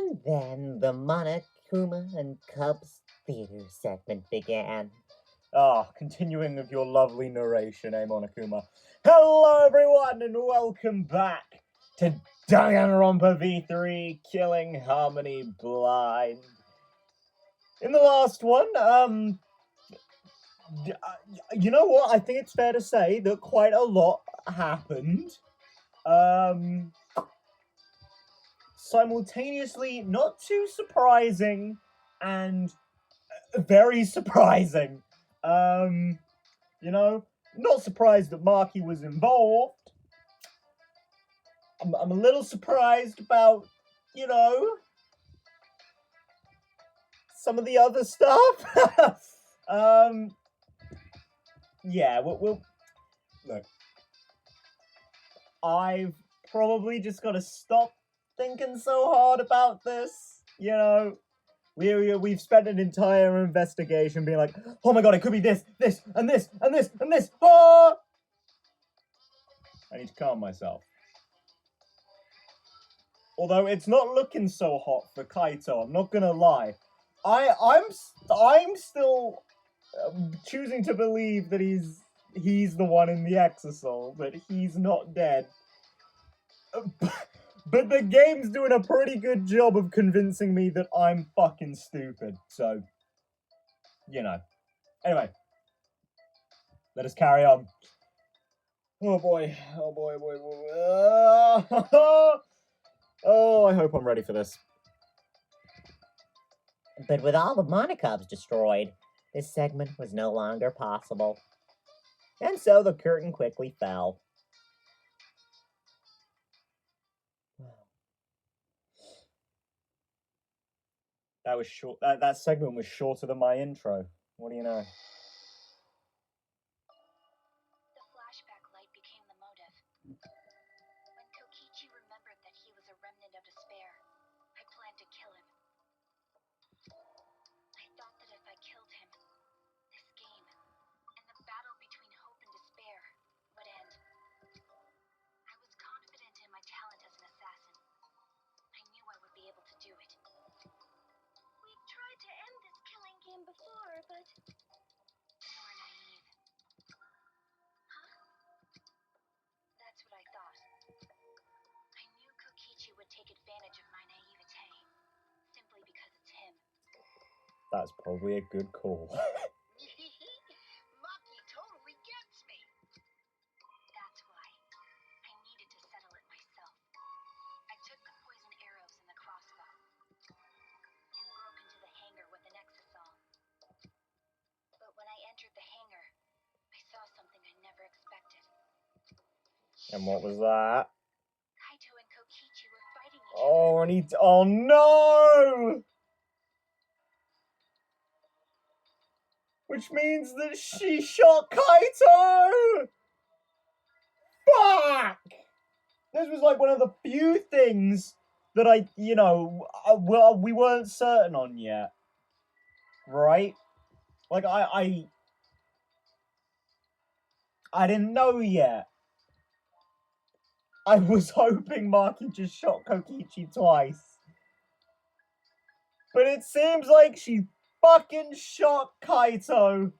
And then the Monokuma and Cubs theater segment began. Continuing with your lovely narration, Monokuma. Hello, everyone, and welcome back to Danganronpa V3, Killing Harmony Blind. In the last one, you know what? I think it's fair to say that quite a lot happened. Simultaneously, not too surprising and very surprising. You know, not surprised that Marky was involved. I'm a little surprised about, you know, some of the other stuff. Yeah, we'll look. I've probably just got to stop thinking so hard about this. You know, we've spent an entire investigation being like, oh my god, it could be this, and this, and this, and this. Oh! I need to calm myself. Although it's not looking so hot for Kaito, I'm not gonna lie. I'm still choosing to believe that he's the one in the exosol, that he's not dead. But the game's doing a pretty good job of convincing me that I'm fucking stupid. So, you know. Anyway, let us carry on. Oh boy. Oh, I hope I'm ready for this. But with all the Monokubs destroyed, this segment was no longer possible. And so the curtain quickly fell. That was short. That segment was shorter than my intro. What do you know? The flashback light became the motive. When Kokichi remembered that he was a remnant of despair, I planned to kill him. I thought that if I killed him, this game, and the battle between hope and despair, would end. I was confident in my talent as an assassin. I knew I would be able to do it. We've tried to end this killing game before, but you're naive. Huh? That's what I thought. I knew Kokichi would take advantage of my naivete, simply because it's him. That's probably a good call. Maki totally gets me. That's why I needed to settle it myself. I took the poison arrows and the crossbow and broke into the hangar with an exosol. But when I entered the hangar, I saw something I never expected. And what was that? Kaito and Kokichi were fighting each other. Oh no! Which means that she shot Kaito! Fuck! This was like one of the few things that we weren't certain on yet. Right? Like, I didn't know yet. I was hoping Maki just shot Kokichi twice. But it seems like she fucking shot Kaito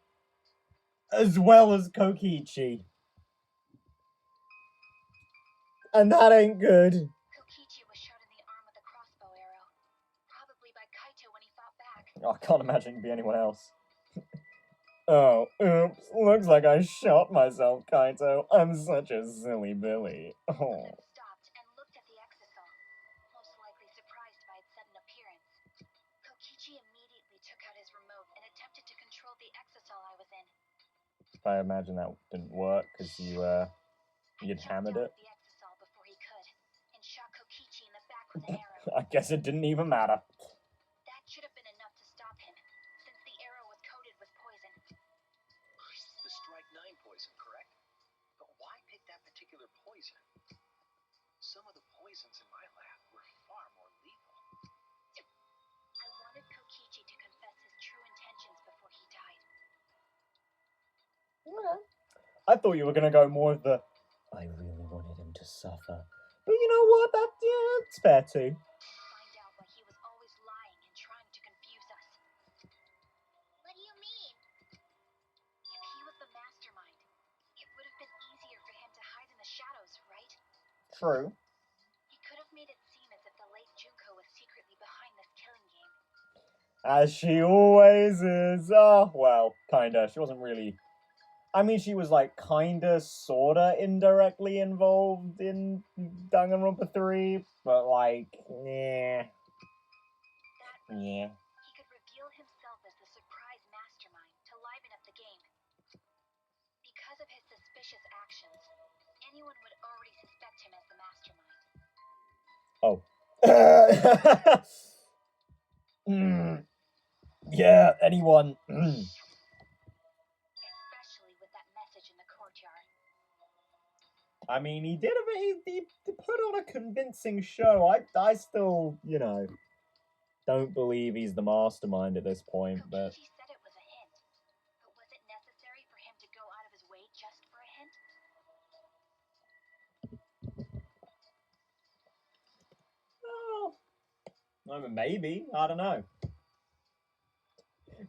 as well as Kokichi. And that ain't good. Kokichi was shot in the arm with a crossbow arrow, probably by Kaito when he fought back. I can't imagine it'd be anyone else. Oh, oops. Looks like I shot myself, Kaito. I'm such a silly Billy. Oh. Then stopped and looked at the exosol, most likely surprised by its sudden appearance. Kokichi immediately took out his remote and attempted to control the exosol I was in. I imagine that didn't work because you'd hammered it. The exosol before he could, and shot Kokichi in the back with an arrow. I guess it didn't even matter. That should have been enough to stop him, since the arrow was coated with poison. The Strike 9 poison, correct? But why pick that particular poison? Some of the poisons in my lab were far more lethal. I wanted Kokichi to confess his true intentions before he died. I thought you were gonna go more of the I really wanted him to suffer. But you know what? That's fair too. Find out why he was true. He could have made it seem as if the late Junko was secretly behind this killing game. As she always is. Oh, well, kinda. She wasn't really... I mean, she was, like, kinda, sorta, indirectly involved in Danganronpa 3, but, like, yeah. That way, Yeah. he could reveal himself as the surprise mastermind to liven up the game. Because of his suspicious actions, anyone would already suspect him as the mastermind. Oh. Yeah, anyone. Especially with that message in the courtyard. I mean, he did he put on a convincing show. I still, don't believe he's the mastermind at this point, but... Kokichi said it was a hint, but was it necessary for him to go out of his way just for a hint? Oh, I mean, maybe. I don't know.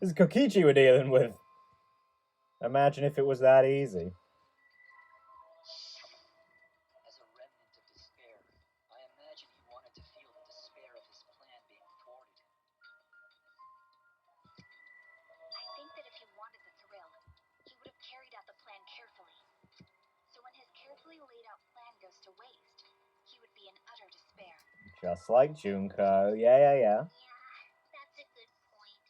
This is Kokichi we're dealing with. Imagine if it was that easy. As a remnant of despair, I imagine he wanted to feel the despair of his plan being thwarted. I think that if he wanted the thrill, he would have carried out the plan carefully. So when his carefully laid out plan goes to waste, he would be in utter despair. Just like Junko. Yeah. Yeah, that's a good point.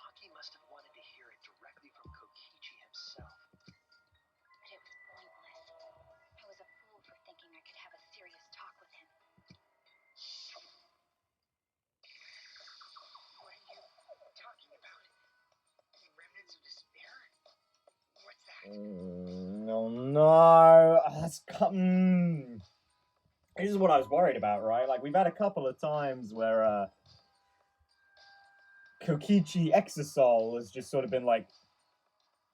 Maki must have wanted to hear it directly from Kokichi himself. But it was pointless. I was a fool for thinking I could have a serious talk with him. What are you talking about? Remnants of despair? What's that? Oh no. This is what I was worried about, right? Like, we've had a couple of times where Kokichi Exasol has just sort of been like,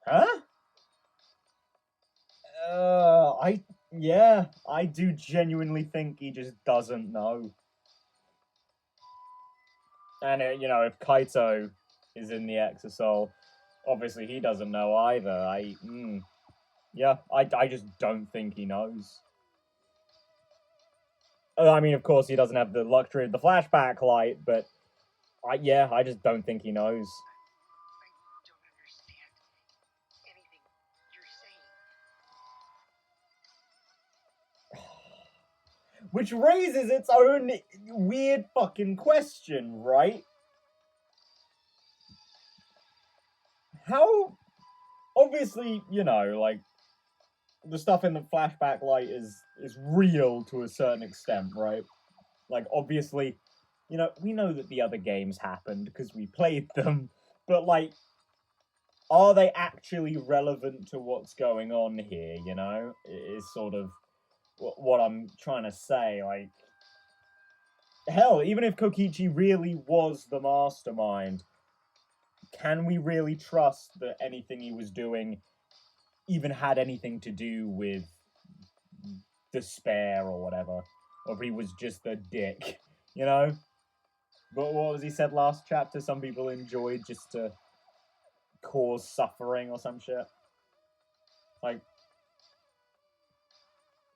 huh? I do genuinely think he just doesn't know. And, if Kaito is in the Exasol, obviously he doesn't know either. I just don't think he knows. I mean, of course, he doesn't have the luxury of the flashback light, but I just don't think he knows. I don't understand anything you're saying. Which raises its own weird fucking question, right? How... Obviously, like, the stuff in the flashback light is real to a certain extent, right? Like, obviously, we know that the other games happened because we played them, but, like, are they actually relevant to what's going on here, Is sort of what I'm trying to say. Like, hell, even if Kokichi really was the mastermind, can we really trust that anything he was doing even had anything to do with despair or whatever? Or if he was just a dick, But what was he said last chapter? Some people enjoyed just to cause suffering or some shit. Like,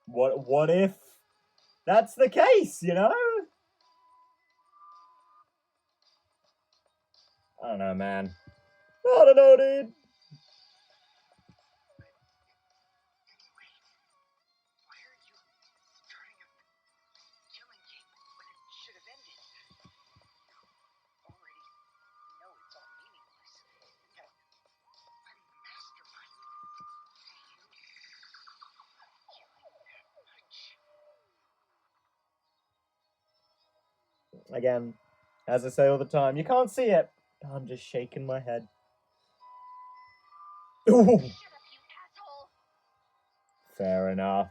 what if that's the case, I don't know, man. I don't know, dude. Anyway, why are you starting a killing game when it should have ended? You already know it's all meaningless. That I'm the mastermind. Killing that much. Again, as I say all the time, you can't see it. I'm just shaking my head. Ooh. Shut up, you asshole! Fair enough.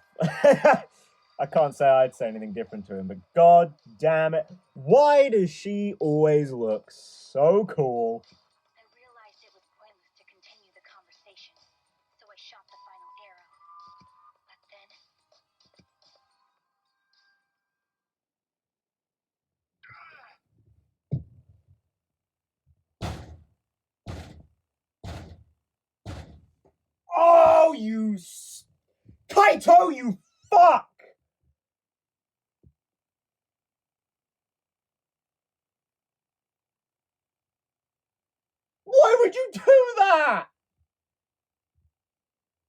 I can't say I'd say anything different to him, but god damn it. Why does she always look so cool? I realized it was pointless to continue the conversation, so I shot the final arrow. But then... Oh, you... Kaito, you fuck! would you do that?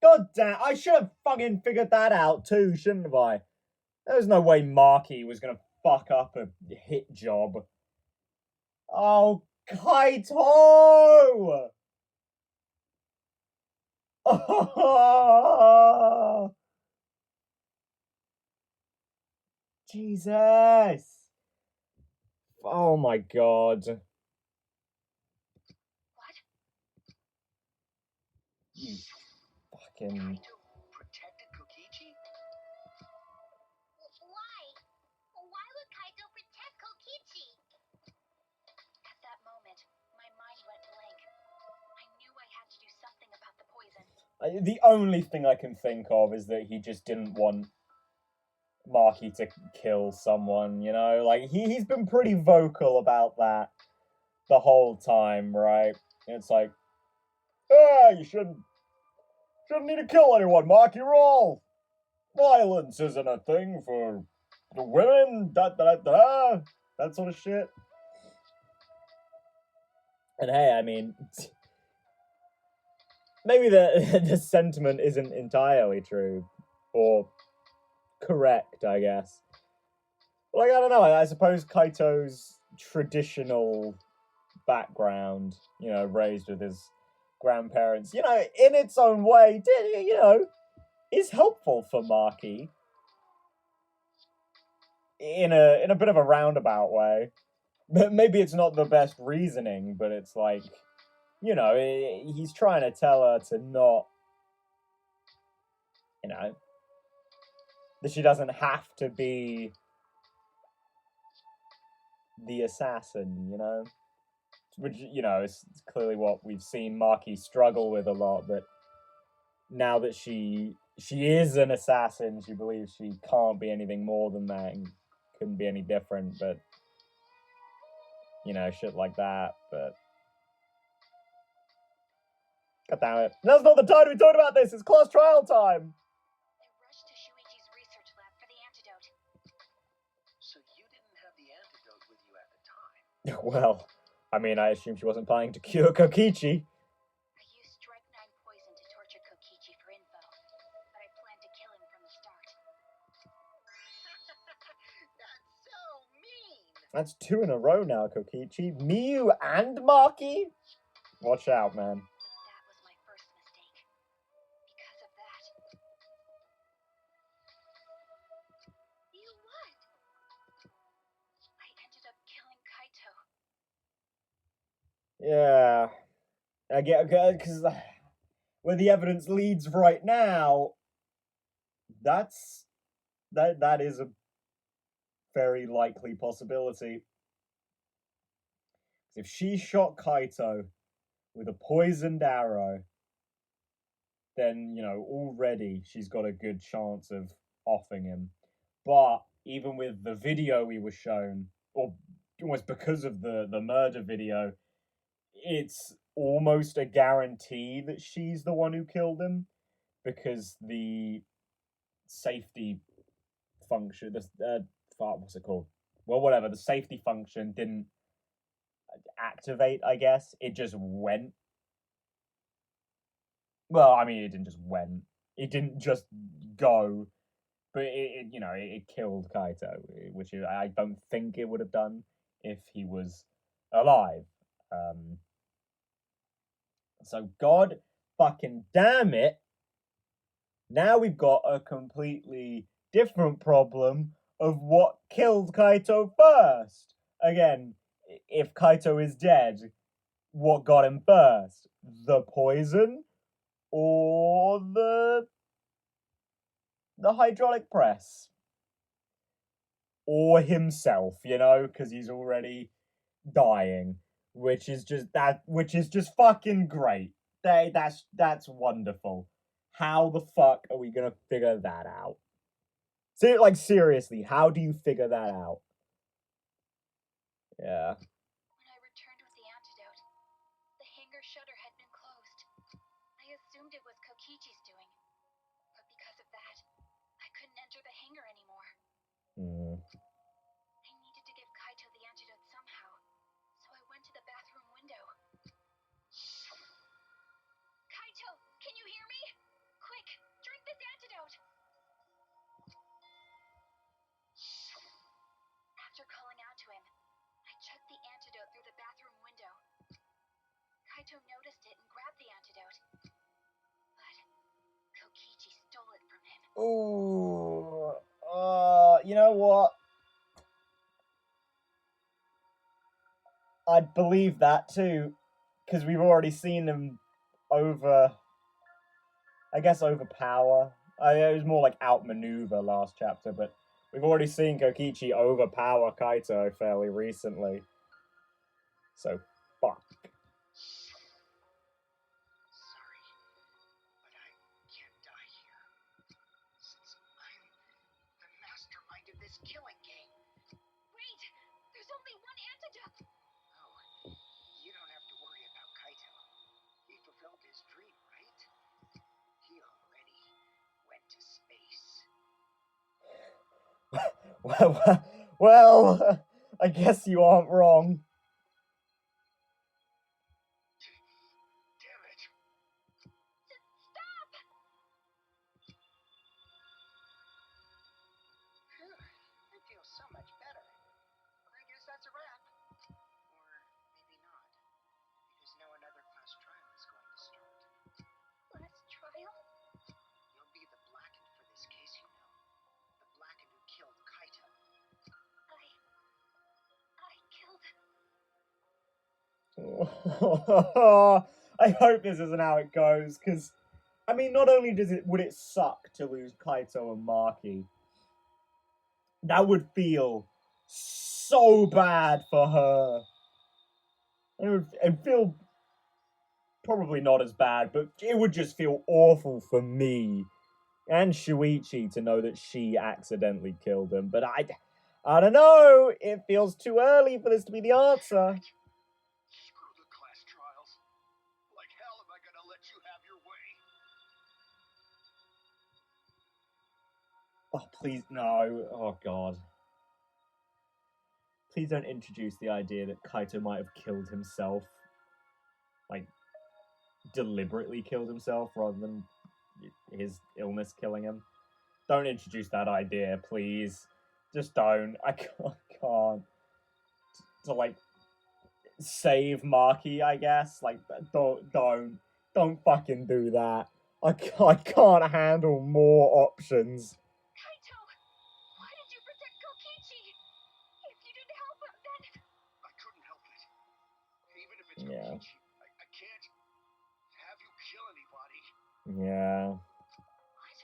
God damn, I should have fucking figured that out too, shouldn't I? There's no way Marky was gonna fuck up a hit job. Oh, Kaito! Oh, Jesus! Oh my god. What? You fucking... Kaito protected Kokichi? Why? Why would Kaito protect Kokichi? At that moment, my mind went blank. I knew I had to do something about the poison. The only thing I can think of is that he just didn't want Marky to kill someone, you know? Like, he's been pretty vocal about that the whole time, right? It's like, you shouldn't need to kill anyone, Marky. You're all violence isn't a thing for the women, that sort of shit. And hey, I mean, maybe the sentiment isn't entirely true, or correct, I guess. Like, I don't know, I suppose Kaito's traditional background, you know, raised with his grandparents, you know, in its own way, you know, is helpful for Marky. In a bit of a roundabout way. Maybe it's not the best reasoning, but it's like, you know, he's trying to tell her to not, you know, that she doesn't have to be the assassin, you know? Which, you know, is clearly what we've seen Marky struggle with a lot, that now that she is an assassin, she believes she can't be anything more than that and couldn't be any different, but, you know, shit like that, but... God damn it. Now's not the time to be talking about this! It's class trial time! I rushed to Shuichi's research lab for the antidote. So you didn't have the antidote with you at the time? Well, I mean, I assume she wasn't planning to cure Kokichi. I used strychnine poison to torture Kokichi for info, but I planned to kill him from the start. That's so mean! That's 2 in a row now, Kokichi. Miyu and Maki? Watch out, man. But that was my first mistake. Because of that... You what? I ended up killing Kaito. Yeah. I get, because where the evidence leads right now, that is a very likely possibility. If she shot Kaito with a poisoned arrow, then, you know, already she's got a good chance of offing him. But even with the video we were shown, or almost because of the murder video, it's almost a guarantee that she's the one who killed him, because the safety function, what's it called? Well, whatever, the safety function didn't activate, I guess. It just went. Well, I mean, it didn't just went. It didn't just go. But you know, it killed Kaito, which I don't think it would have done if he was alive. So God fucking damn it! Now we've got a completely different problem of what killed Kaito first. Again, if Kaito is dead, what got him first? The poison or the hydraulic press? Or himself, you know, because he's already dying, which is just fucking great. That's wonderful. How the fuck are we gonna figure that out? Like, seriously, how do you figure that out? Yeah. When I returned with the antidote, the hangar shutter had been closed. I assumed it was Kokichi's doing. But because of that, I couldn't enter the hangar anymore. I needed to give Kaito the antidote somehow, so I went to the bathroom window. Kaito noticed it and grabbed the antidote. But Kokichi stole it from him. Ooh. You know what? I'd believe that too, because we've already seen him overpower. It was more like outmaneuver last chapter, but we've already seen Kokichi overpower Kaito fairly recently. So, fuck. Sorry, but I can't die here. Since I'm the mastermind of this killing game. Wait! There's only one antidote! Oh, you don't have to worry about Kaito. He fulfilled his dream, right? He already went to space. Well, I guess you aren't wrong. Damn it! Stop! Phew, I feel so much better. I guess that's a wrap. Or maybe not. Because no another class trial is going to start. Last trial? You'll be the blackened for this case, you know. The blackened who killed Kaito. I killed him. I hope this isn't how it goes, because, I mean, not only would it suck to lose Kaito and Maki, that would feel so bad for her. It'd feel probably not as bad, but it would just feel awful for me and Shuichi to know that she accidentally killed him. But I don't know. It feels too early for this to be the answer. Screw the class trials. Like hell am I gonna let you have your way? Oh, please, no. Oh, God. Please don't introduce the idea that Kaito might have killed himself. Like, deliberately killed himself rather than his illness killing him. Don't introduce that idea, please. Just don't. I can't. To, like, save Maki, I guess. Like, don't fucking do that. I can't handle more options. Kaito! Why did you protect Kokichi? If you didn't help him, then... I couldn't help it. Even if it's Yeah. Kokichi, I can't have you kill anybody. Yeah. What?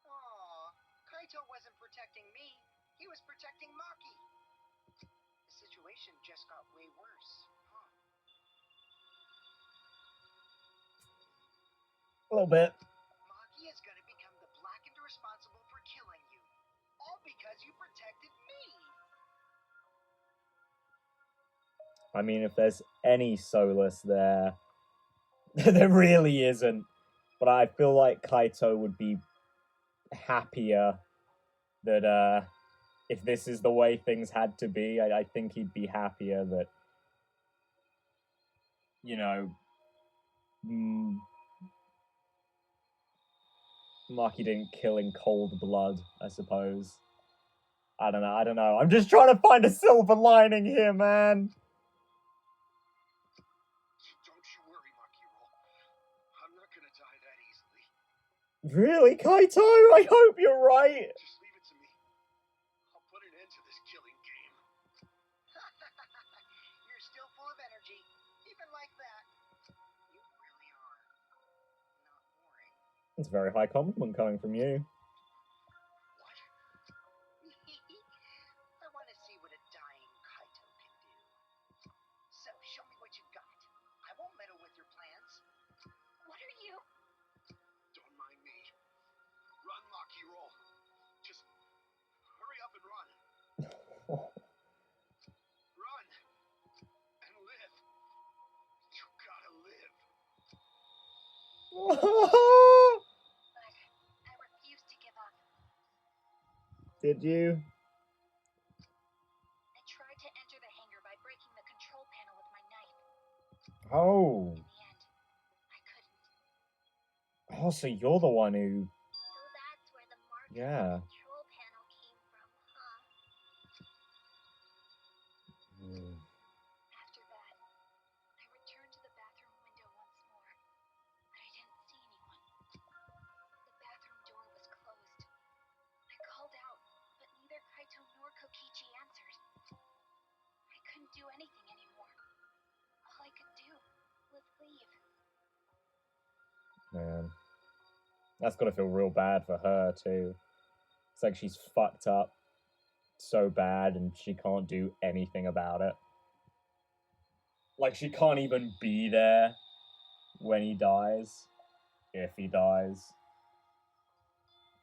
Aw, Kaito wasn't protecting me. He was protecting Maki. The situation just got way worse, huh? A little bit. Maki is gonna become the blackened responsible for killing you. All because you protected me. I mean, if there's any solace there, there really isn't. But I feel like Kaito would be happier that if this is the way things had to be, I think he'd be happier that, you know, Maki didn't kill in cold blood, I suppose. I don't know. I'm just trying to find a silver lining here, man. Don't you worry, Makiro. I'm not gonna die that easily. Really, Kaito? I hope you're right. Just leave it to me. I'll put an end to this killing game. You're still full of energy, even like that. You really are not boring. It's a very high compliment coming from you. What? I want to see what a dying Kaito can do. So, show me what you've got. I won't meddle with your plans. What are you... Don't mind me. Run, Makiro. Just hurry up and run. Run and live. You gotta live. But I refuse to give up. Did you? I tried to enter the hangar by breaking the control panel with my knife. Oh. In the end, I couldn't. Oh, so you're the one who... So that's where the mark on Yeah. the control panel came from, huh? After that, I returned to the Man. That's gotta feel real bad for her, too. It's like she's fucked up so bad and she can't do anything about it. Like, she can't even be there when he dies. If he dies.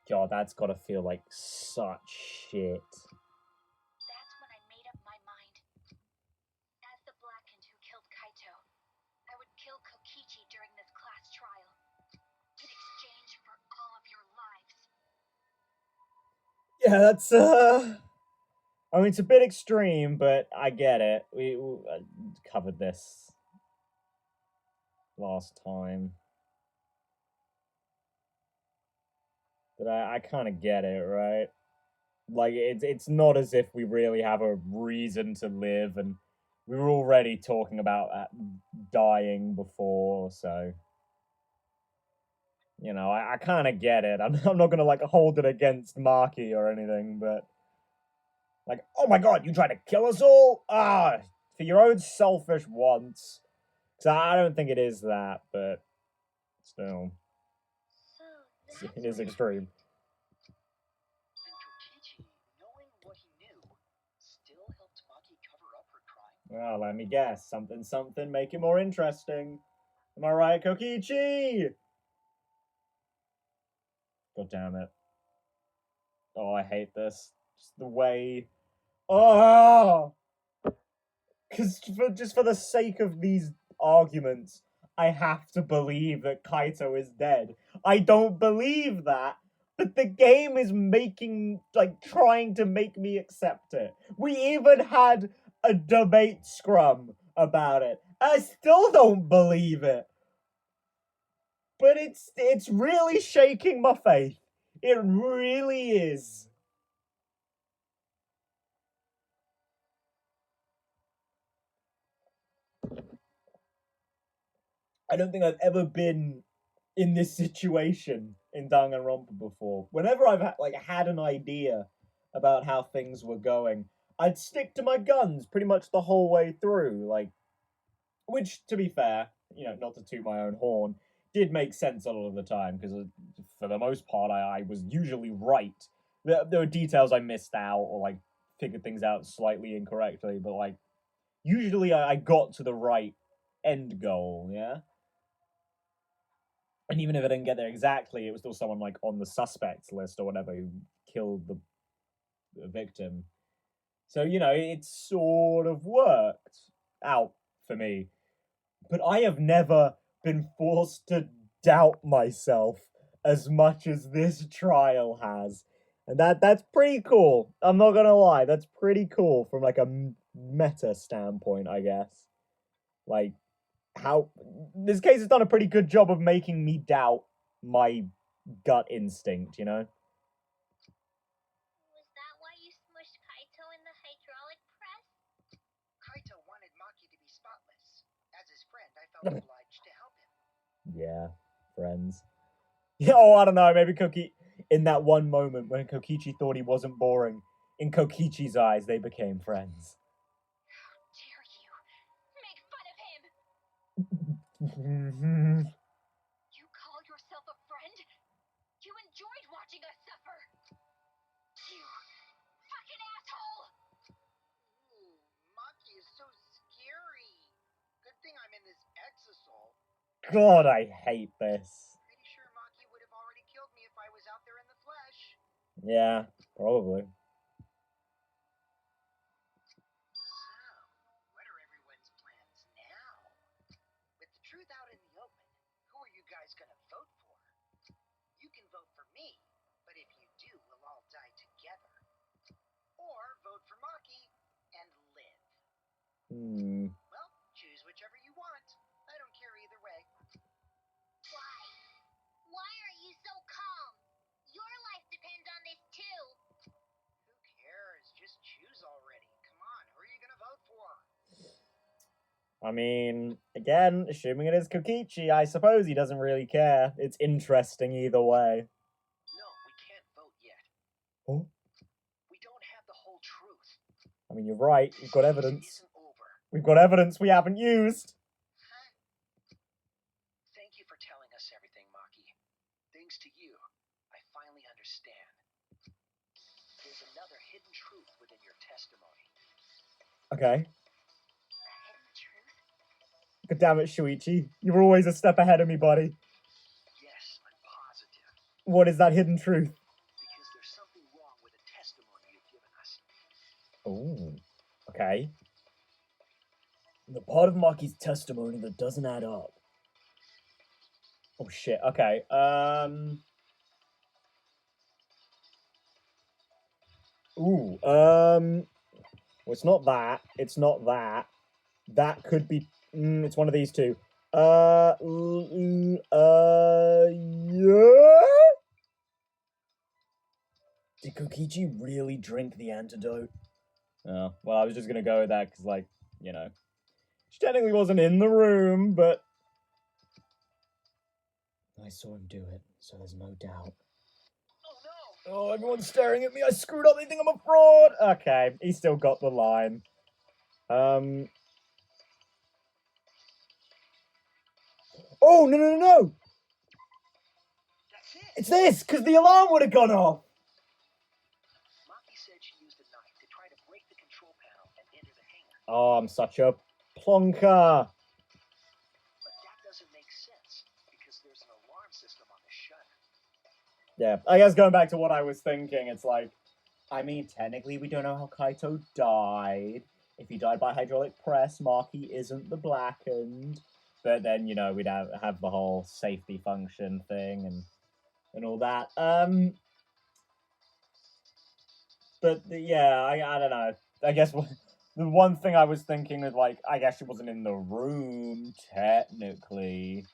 God, that's gotta feel like such shit. That's when I made up my mind. As the Blackened who killed Kaito, I would kill Kokichi during this class trial. In exchange for all of your lives. Yeah, that's, I mean, it's a bit extreme, but I get it. We covered this last time. But I kind of get it, right? Like, it's not as if we really have a reason to live, and we were already talking about dying before, so... You know, I kind of get it. I'm not gonna, like, hold it against Maki or anything, but... Like, oh my god, you trying to kill us all? Ah, for your own selfish wants. So I don't think it is that, but... Still, So it is extreme. And Kokichi, knowing what he knew, still helped Maki cover up her crime? Well, let me guess. Something, make it more interesting. Am I right, Kokichi? God damn it. Oh, I hate this. Just the way... Oh! Because just for the sake of these arguments, I have to believe that Kaito is dead. I don't believe that, but the game is trying to make me accept it. We even had a debate scrum about it. I still don't believe it. But it's really shaking my faith. It really is. I don't think I've ever been in this situation in Danganronpa before. Whenever I've had an idea about how things were going, I'd stick to my guns pretty much the whole way through. Which, to be fair, not to toot my own horn, did make sense a lot of the time because for the most part, I was usually right. There were details I missed out or figured things out slightly incorrectly, but usually I got to the right end goal. Yeah. And even if I didn't get there exactly, it was still someone on the suspects list or whatever who killed the victim. So, it sort of worked out for me. But I have never been forced to doubt myself as much as this trial has. And that's pretty cool. I'm not gonna lie, that's pretty cool from a meta standpoint, I guess. How this case has done a pretty good job of making me doubt my gut instinct, Was that why you smushed Kaito in the hydraulic press? Kaito wanted Maki to be spotless. As his friend, I felt obliged to help him. Yeah, friends. Yeah, I don't know, maybe in that one moment when Kokichi thought he wasn't boring, in Kokichi's eyes, they became friends. How dare you make fun of him? You call yourself a friend? You enjoyed watching us suffer. You fucking asshole! Ooh, Maki is so scary. Good thing I'm in this exasol. God, I hate this. Pretty sure Maki would have already killed me if I was out there in the flesh. Yeah, probably. So, what are everyone's plans now? With the truth out in the open, who are you guys gonna vote for? You can vote for me, but if you do, we'll all die together. Or vote for Maki and live. Well, choose whichever you want. I don't care either way. Why? Why are you so calm? Your life depends on this too. Who cares? Just choose already. Come on, who are you gonna vote for? I mean, again, assuming it is Kokichi, I suppose he doesn't really care. It's interesting either way. No, we can't vote yet. Oh? We don't have the whole truth. I mean, you're right. We've got This evidence. isn't over. We've got evidence we haven't used. Thank you for telling us everything, Maki. testimony. Okay. A hidden truth? God damn it, Shuichi. You were always a step ahead of me, buddy. Yes, I'm positive. What is that hidden truth? Because there's something wrong with the testimony you've given us. Ooh. Okay. The part of Maki's testimony that doesn't add up. Oh shit, okay. Ooh, well, it's not that. It's not that. That could be. It's one of these two. Yeah. Did Kokichi really drink the antidote? Oh, well, I was just gonna go with that because, like, you know, she technically wasn't in the room, but I saw him do it, so there's no doubt. Oh no! Oh, everyone's staring at me. I screwed up. They think I'm a fraud. Okay, he still got the line. Oh, no. That's it! It's this, because the alarm would have gone off. Maki said she used a knife to try to break the control panel and enter the hangar. Oh, I'm such a plonker. But that doesn't make sense, because there's an alarm system on the shutter. Yeah, I guess going back to what I was thinking, it's like, I mean, technically we don't know how Kaito died. If he died by hydraulic press, Maki isn't the blackened. But then, you know, we'd have the whole safety function thing and all that. But yeah, I don't know. I guess the one thing I was thinking was like, I guess she wasn't in the room technically.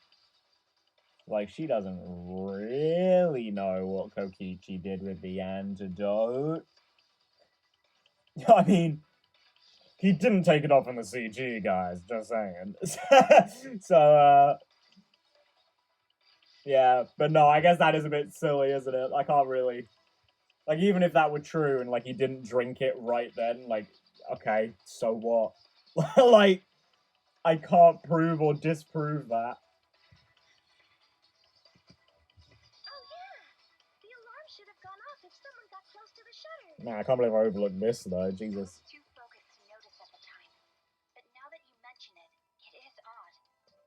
Like, she doesn't really know what Kokichi did with the antidote. I mean, he didn't take it off in the CG, guys. Just saying. So, yeah. But no, I guess that is a bit silly, isn't it? I can't really... Like, even if that were true and, like, he didn't drink it right then, like, okay, so what? Like, I can't prove or disprove that. Oh yeah! The alarm should have gone off if someone got close to the shutter. Nah, I can't believe I overlooked this, though. I Jesus. was too focused to notice at the time. But now that you mention it, it is odd.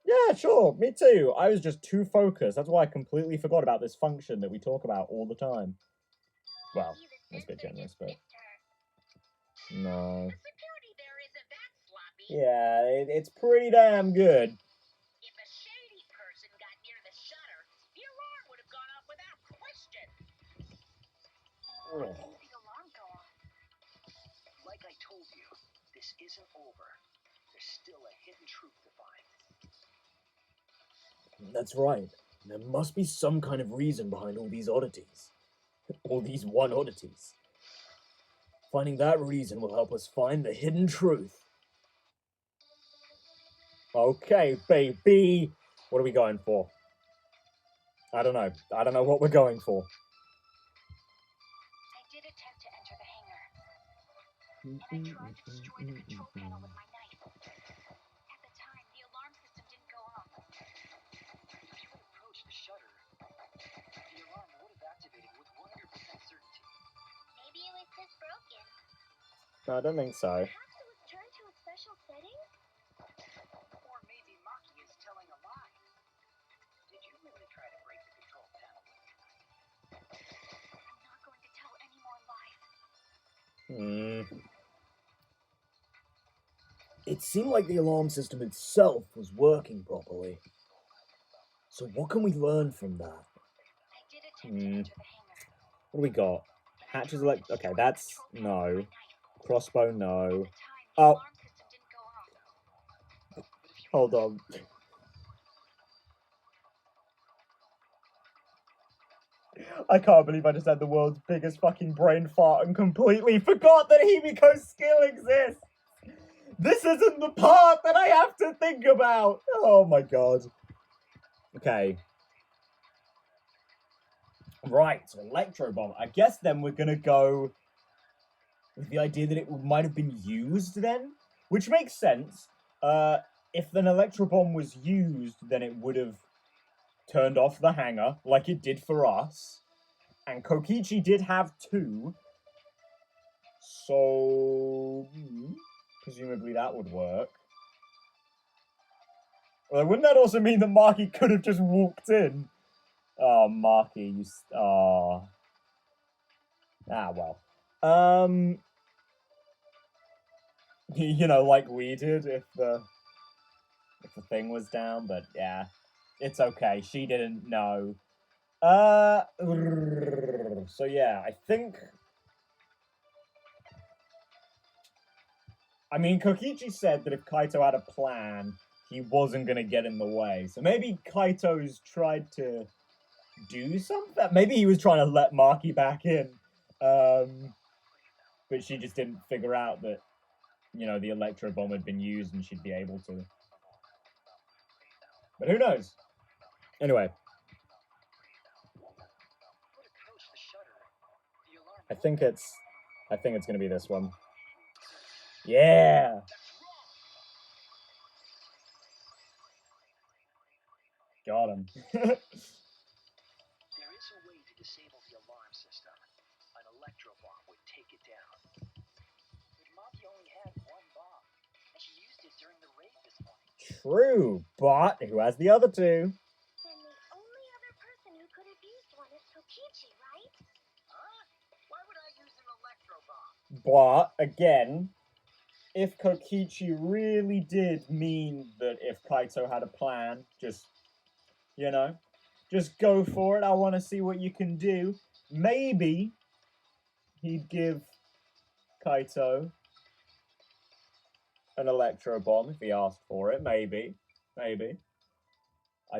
Yeah, sure. Me too. I was just too focused. That's why I completely forgot about this function that we talk about all the time. Well, Maybe the that's a bit sensor generous, just but... missed her. No. The security there isn't that sloppy. Yeah, it's pretty damn good. If a shady person got near the shutter, the alarm would have gone off without question. Why didn't the alarm go off? Like I told you, this isn't over. There's still a hidden truth to find. That's right. There must be some kind of reason behind all these oddities. All these one oddities. Finding that reason will help us find the hidden truth. Okay, baby. What are we going for? I don't know. I don't know what we're going for. I did attempt to enter the hangar, and I tried to destroy the control panel with my knife. At the time, the alarm system didn't go off. If you had approached the shutter, the alarm would have activated with 100% certainty. Maybe it was just broken. No, I don't think so. Perhaps it was turned to a special setting? Or maybe Maki is telling a lie. Did you really try to break the control panel with your knife? I'm not going to tell any more lies. It seemed like the alarm system itself was working properly. So what can we learn from that? I did attempt to enter the hangar. What do we got? Hatches okay, that's no. Crossbow, no. At the time, the Oh. alarm system didn't go off. Hold on. I can't believe I just had the world's biggest fucking brain fart and completely forgot that Himiko's skill exists! This isn't the part that I have to think about! Oh my god. Okay. Right, so Electro Bomb. I guess then we're gonna go with the idea that it might have been used then? Which makes sense. If an Electro Bomb was used, then it would have turned off the hangar, like it did for us. And Kokichi did have two. So Presumably that would work. Well, wouldn't that also mean that Marky could have just walked in? Oh, Marky, you... Oh. Ah, well. You know, like we did if the thing was down, but yeah. It's okay. She didn't know. So yeah, I think... I mean, Kokichi said that if Kaito had a plan, he wasn't going to get in the way. So maybe Kaito's tried to do something? Maybe he was trying to let Marky back in. But she just didn't figure out that, you know, the electro bomb had been used and she'd be able to. But who knows? Anyway. I think it's going to be this one. Yeah! Got him. There is a way to disable the alarm system. An electro bomb would take it down. But Maki only had one bomb, and she used it during the raid this morning. True, but who has the other two? Then the only other person who could have used one is Kokichi, right? Huh? Why would I use an electro bomb? But, again, if Kokichi really did mean that if Kaito had a plan, just, you know, just go for it, I want to see what you can do. Maybe he'd give Kaito an electro bomb if he asked for it. Maybe. I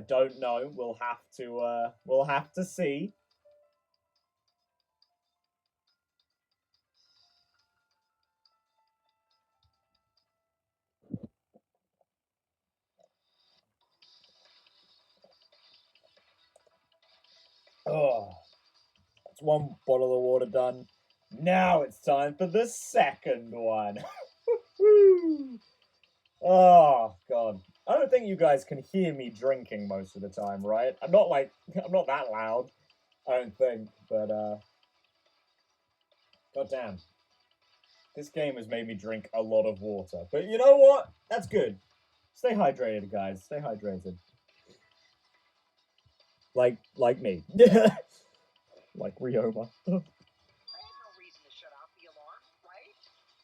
don't know. We'll have to see. Oh, that's one bottle of water done. Now it's time for the second one. Oh, God. I don't think you guys can hear me drinking most of the time, right? I'm not that loud, I don't think, but, God damn. This game has made me drink a lot of water. But you know what? That's good. Stay hydrated, guys. Stay hydrated. Like me. Like Ryoma. I had no reason to shut off the alarm, right?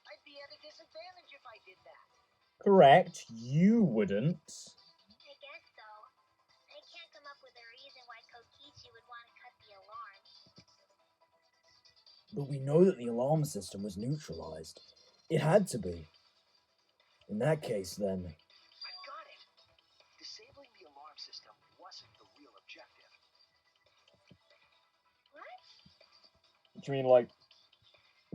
I'd be at a disadvantage if I did that. Correct. You wouldn't. I guess so. I can't come up with a reason why Kokichi would want to cut the alarm. But we know that the alarm system was neutralized. It had to be. In that case, then... I got it. Disabling the alarm system wasn't the real objective. What? Do you mean, like,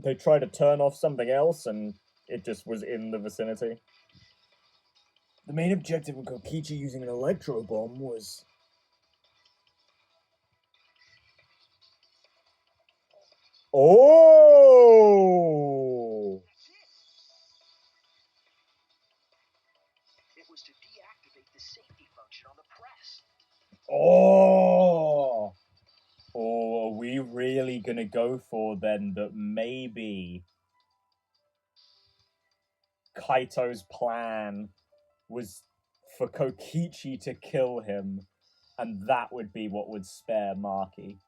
they tried to turn off something else and it just was in the vicinity? The main objective of Kokichi using an electro bomb was... Oh! That's it. It was to deactivate the safety function on the press. Oh! Or are we really gonna go for then that maybe Kaito's plan was for Kokichi to kill him, and that would be what would spare Maki?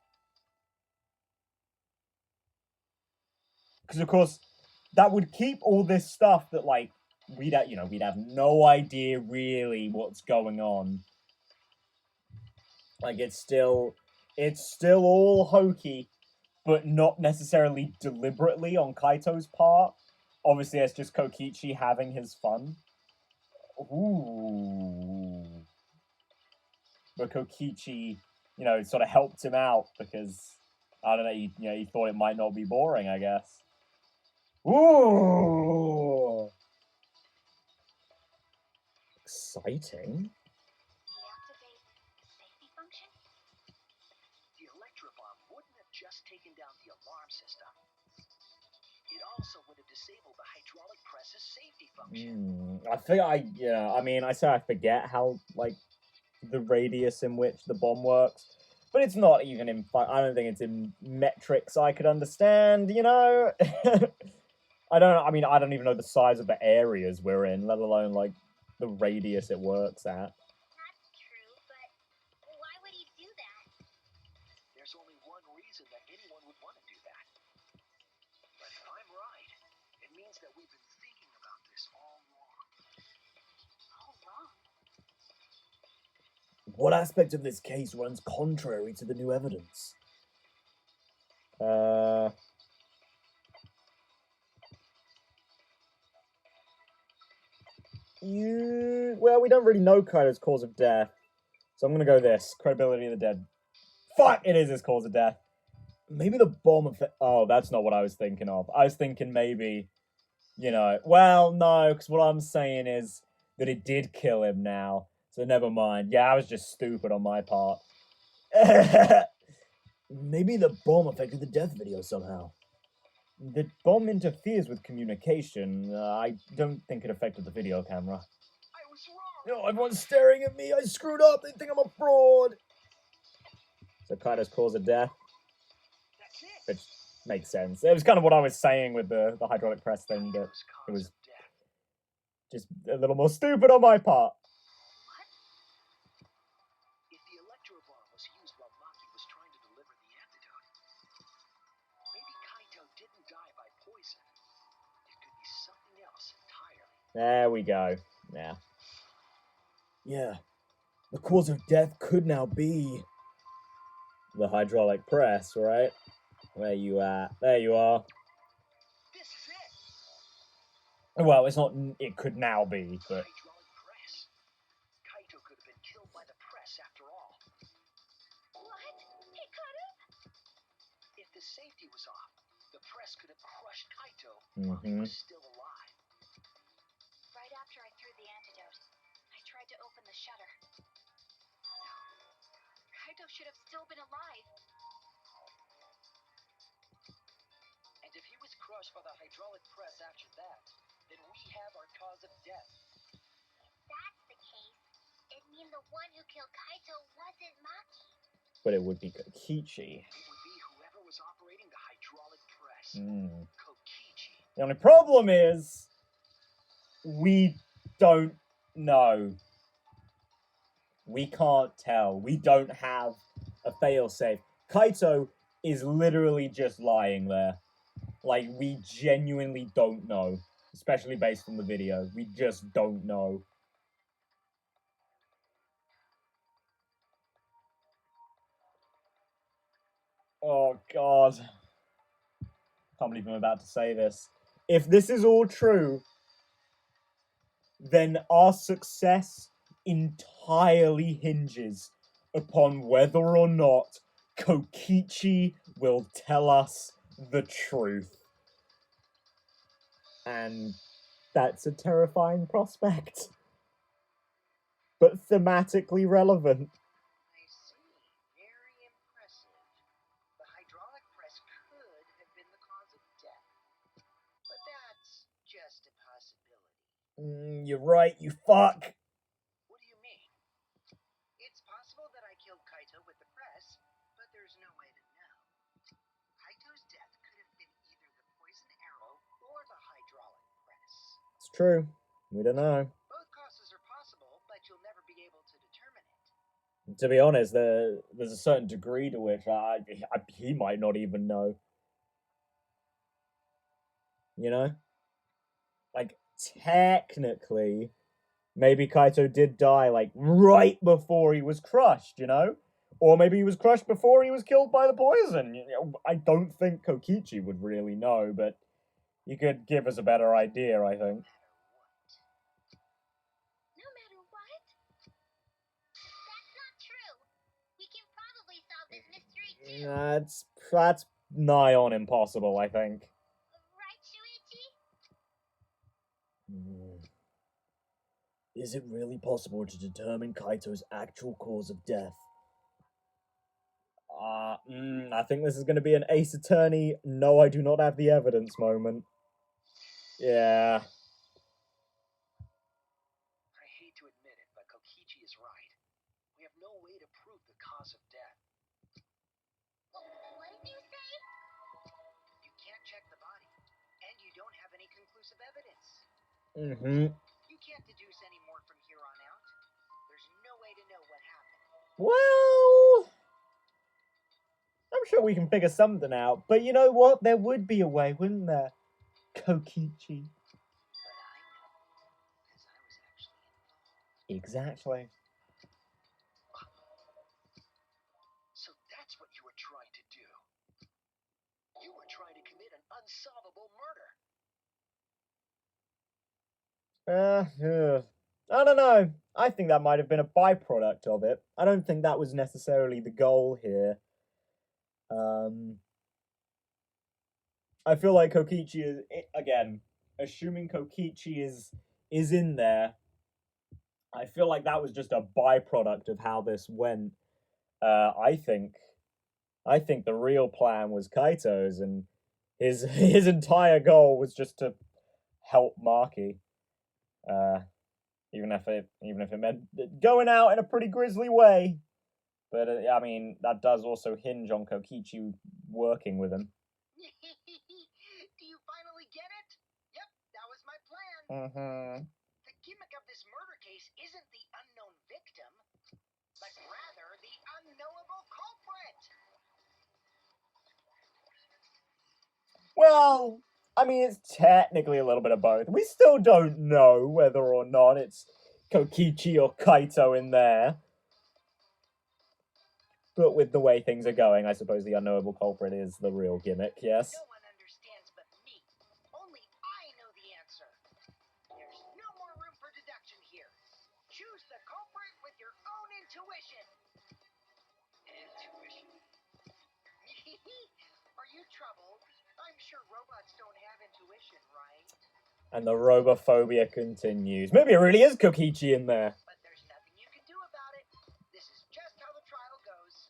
Because of course, that would keep all this stuff that like we'd have no idea really what's going on. Like it's still all hokey, but not necessarily deliberately on Kaito's part. Obviously, it's just Kokichi having his fun. Ooh. But Kokichi, you know, sort of helped him out because, I don't know, he thought it might not be boring, I guess. Ooh! Exciting. Deactivate the safety function? The electro bomb wouldn't have just taken down the alarm system. It also would have disabled the hydraulic press's safety function. I say I forget how, like, the radius in which the bomb works. But it's not even I don't think it's in metrics I could understand, you know? I don't even know the size of the areas we're in, let alone, like, the radius it works at. That's true, but why would he do that? There's only one reason that anyone would want to do that. But if I'm right, it means that we've been thinking about this all along. All wrong. What aspect of this case runs contrary to the new evidence? Well, we don't really know Kaido's cause of death, so I'm gonna go this. Credibility of the dead. Fuck, it is his cause of death. Maybe the bomb effect. Oh, that's not what I was thinking of. I was thinking maybe, well, no, because what I'm saying is that it did kill him now, so never mind. Yeah, I was just stupid on my part. Maybe the bomb affected the death video somehow. The bomb interferes with communication. I don't think it affected the video camera. I was wrong. No, everyone's staring at me. I screwed up. They think I'm a fraud. So Kaido's cause of death, That's it. which makes sense. It was kind of what I was saying with the hydraulic press thing, but Kaido's it was cause of death. just a little more stupid on my part. What? If the electro bomb was used while Maki was trying to deliver the antidote, maybe Kaito didn't die by poison. It could be something else entirely. There we go. Yeah. Yeah. The cause of death could now be... The hydraulic press, right? Where you at? There you are. This is it. Well, it's not. It could now be, but Hydraulic press. Kaito could have been killed by the press after all. What? He could have? If the safety was off, the press could have crushed Kaito while he was still alive. Right after I threw the antidote, I tried to open the shutter. No. Kaito should have still been alive. And if he was crushed by the hydraulic press after that, then we have our cause of death. If that's the case, it'd mean the one who killed Kaito wasn't Maki. but it would be Kokichi. It would be whoever was operating the hydraulic press. Kokichi. The only problem is we don't know. We can't tell. We don't have a failsafe. Kaito is literally just lying there. Like, we genuinely don't know. Especially based on the video. We just don't know. Oh, God. Can't believe I'm about to say this. If this is all true, then our success entirely hinges upon whether or not Kokichi will tell us the truth. And that's a terrifying prospect. But thematically relevant. I see. Very impressive. The hydraulic press could have been the cause of death. But that's just a possibility. You're right, you fuck. What do you mean? It's possible that I killed Kaito with the press, but there's no way to know. Kaito's death could have been either the poison arrow or the hydraulic press. It's true. We don't know. Both causes are possible, but you'll never be able to determine it. To be honest, there's a certain degree to which he might not even know. You know? Like, technically, maybe Kaito did die, like, right before he was crushed, you know? Or maybe he was crushed before he was killed by the poison. You know, I don't think Kokichi would really know, but he could give us a better idea, I think. No matter what? That's not true. We can probably solve this mystery too. That's nigh on impossible, I think. Right, Shuichi? Is it really possible to determine Kaito's actual cause of death? I think this is going to be an Ace Attorney, no, I do not have the evidence moment. Yeah. I hate to admit it, but Kokichi is right. We have no way to prove the cause of death. What did you say? You can't check the body, and you don't have any Mm-hmm. You can't deduce any more from here on out. There's no way to know what happened. Well, I'm sure we can figure something out. But you know what? There would be a way, wouldn't there? Kokichi. But I know, because I was actually involved. Exactly. So that's what you were trying to do. You were trying to commit an unsolvable murder. I don't know. I think that might have been a byproduct of it. I don't think that was necessarily the goal here. I feel like Kokichi is again, assuming Kokichi is in there. I feel like that was just a byproduct of how this went. I think the real plan was Kaito's, and his entire goal was just to help Maki. Even if it meant going out in a pretty grisly way. But I mean, that does also hinge on Kokichi working with him. Do you finally get it? Yep, that was my plan. Mm-hmm. The gimmick of this murder case isn't the unknown victim, but rather the unknowable culprit. Well, I mean, it's technically a little bit of both. We still don't know whether or not it's Kokichi or Kaito in there. But with the way things are going, I suppose the unknowable culprit is the real gimmick, yes? No one understands but me. Only I know the answer. There's no more room for deduction here. Choose the culprit with your own intuition. Intuition? Are you troubled? I'm sure robots don't have intuition, right? And the robophobia continues. Maybe it really is Kokichi in there. But there's nothing you can do about it. This is just how the trial goes.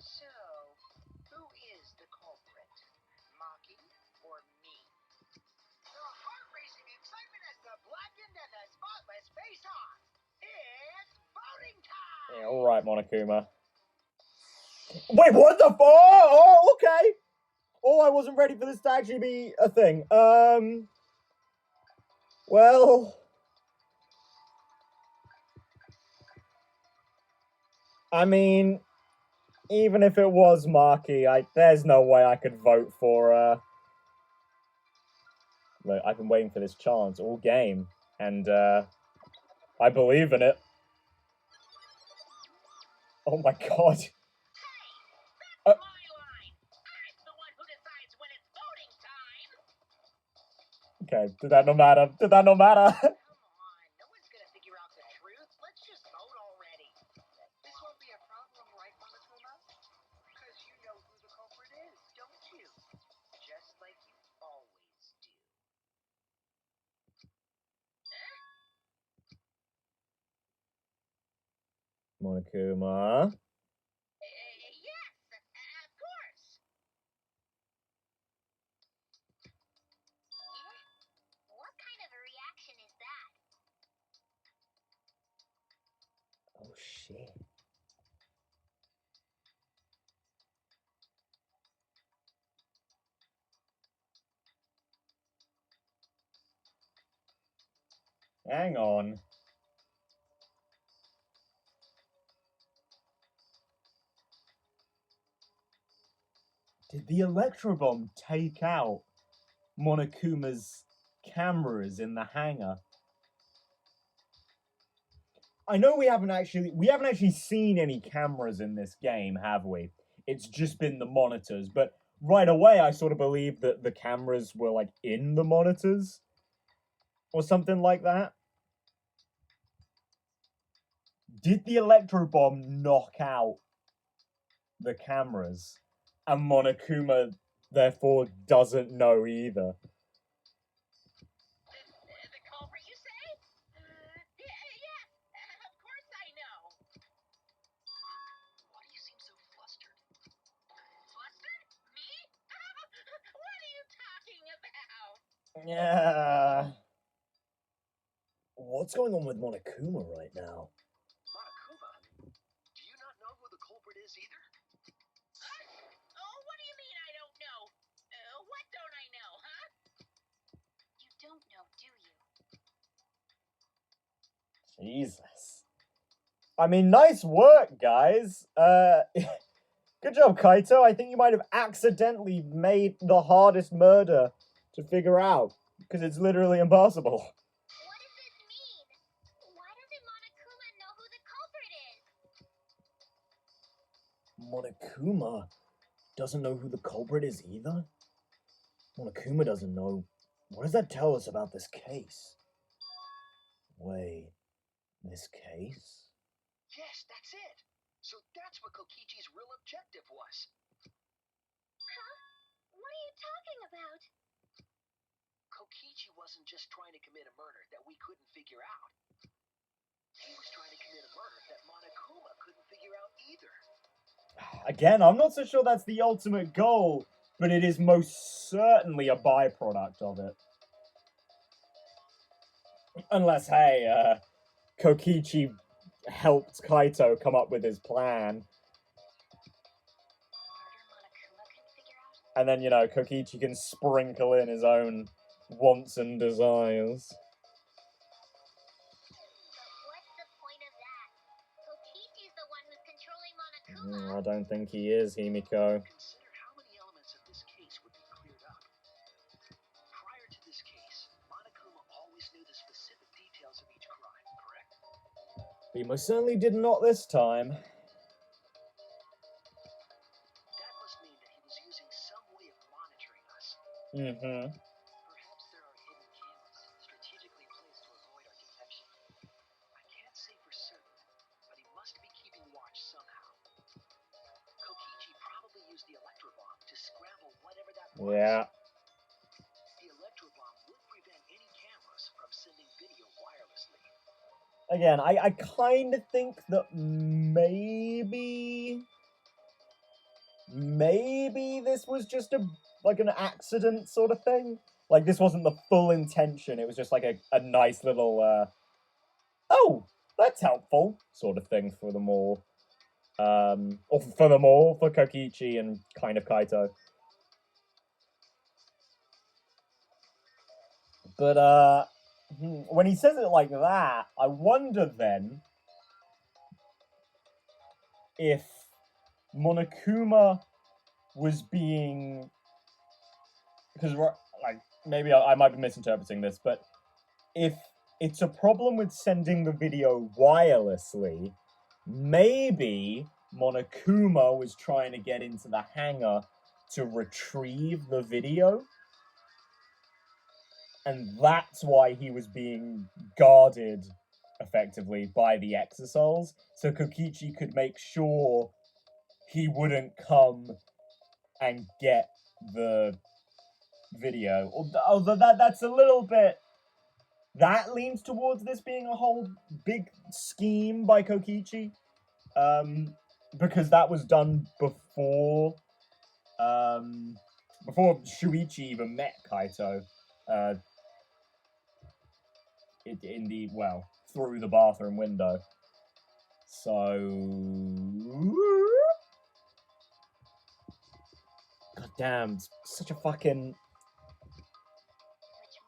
So, who is the culprit? Maki or me? The heart-racing excitement as the blackened and the spotless face off. It's voting time! Yeah, alright, Monokuma. Wait, what the fuck? Oh, okay. Oh, I wasn't ready for this to actually be a thing. Well, I mean, even if it was Maki, there's no way I could vote for, Look, I've been waiting for this chance all game, and, I believe in it. Oh my god. My line! I'm the one who decides when it's voting time! Okay, did that not matter? Did that not matter? Come on, no one's gonna figure out the truth. Let's just vote already. This won't be a problem, right, Monokuma? Because you know who the culprit is, don't you? Just like you always do. Monokuma. Yes, of course. What kind of a reaction is that? Oh shit. Hang on. Did the electro bomb take out Monokuma's cameras in the hangar? I know we haven't actually seen any cameras in this game, have we? It's just been the monitors, but right away I sort of believed that the cameras were like in the monitors or something like that. Did the electro bomb knock out the cameras? And Monokuma therefore doesn't know either. The culprit, you say? Yes, of course I know. Why do you seem so flustered? Flustered? Me? What are you talking about? Yeah. What's going on with Monokuma right now? Monokuma? Do you not know who the culprit is either? Oh, what do you mean I don't know? What don't I know, huh? You don't know, do you? Jesus. I mean, nice work, guys. Good job, Kaito. I think you might have accidentally made the hardest murder to figure out, because it's literally impossible. What does this mean? Why doesn't Monokuma know who the culprit is? Monokuma doesn't know who the culprit is either? Monokuma doesn't know. What does that tell us about this case? Wait, this case? Yes, that's it. So that's what Kokichi's real objective was. Huh? What are you talking about? Kokichi wasn't just trying to commit a murder that we couldn't figure out. He was trying to commit a murder that Monokuma couldn't figure out either. Again, I'm not so sure that's the ultimate goal, but it is most certainly a byproduct of it. Unless, hey, Kokichi helped Kaito come up with his plan. Murder Monokuma couldn't figure out? And then, you know, Kokichi can sprinkle in his own wants and desires. But what's the point of that? Kokichi's the one who's controlling Monokuma. I don't think he is, Himiko. Consider how many elements of this case would be cleared up. Prior to this case, Monokuma always knew the specific details of each crime, correct? He most certainly did not this time. That must mean that he was using some way of monitoring us. Mm-hmm. Perhaps there are hidden cameras strategically placed to avoid our detection. I can't say for certain, but he must be keeping watch somehow. Kokichi probably used the electrobomb to scramble whatever that was. Yeah. The electrobomb would prevent any cameras from sending video wirelessly. Again, I kind of think that maybe this was just an accident sort of thing. Like, this wasn't the full intention. It was just like a nice little, oh, that's helpful sort of thing for them all. Or for them all, for Kokichi and kind of Kaito. But, when he says it like that, I wonder then if Monokuma was being, because like maybe I might be misinterpreting this, but if it's a problem with sending the video wirelessly, maybe Monokuma was trying to get into the hangar to retrieve the video, and that's why he was being guarded effectively by the Exosouls, so Kokichi could make sure he wouldn't come and get the video. Although that's a little bit... That leans towards this being a whole big scheme by Kokichi. Because that was done before... before Shuichi even met Kaito. In the, well, through the bathroom window. So... God damn, it's such a fucking... Which means it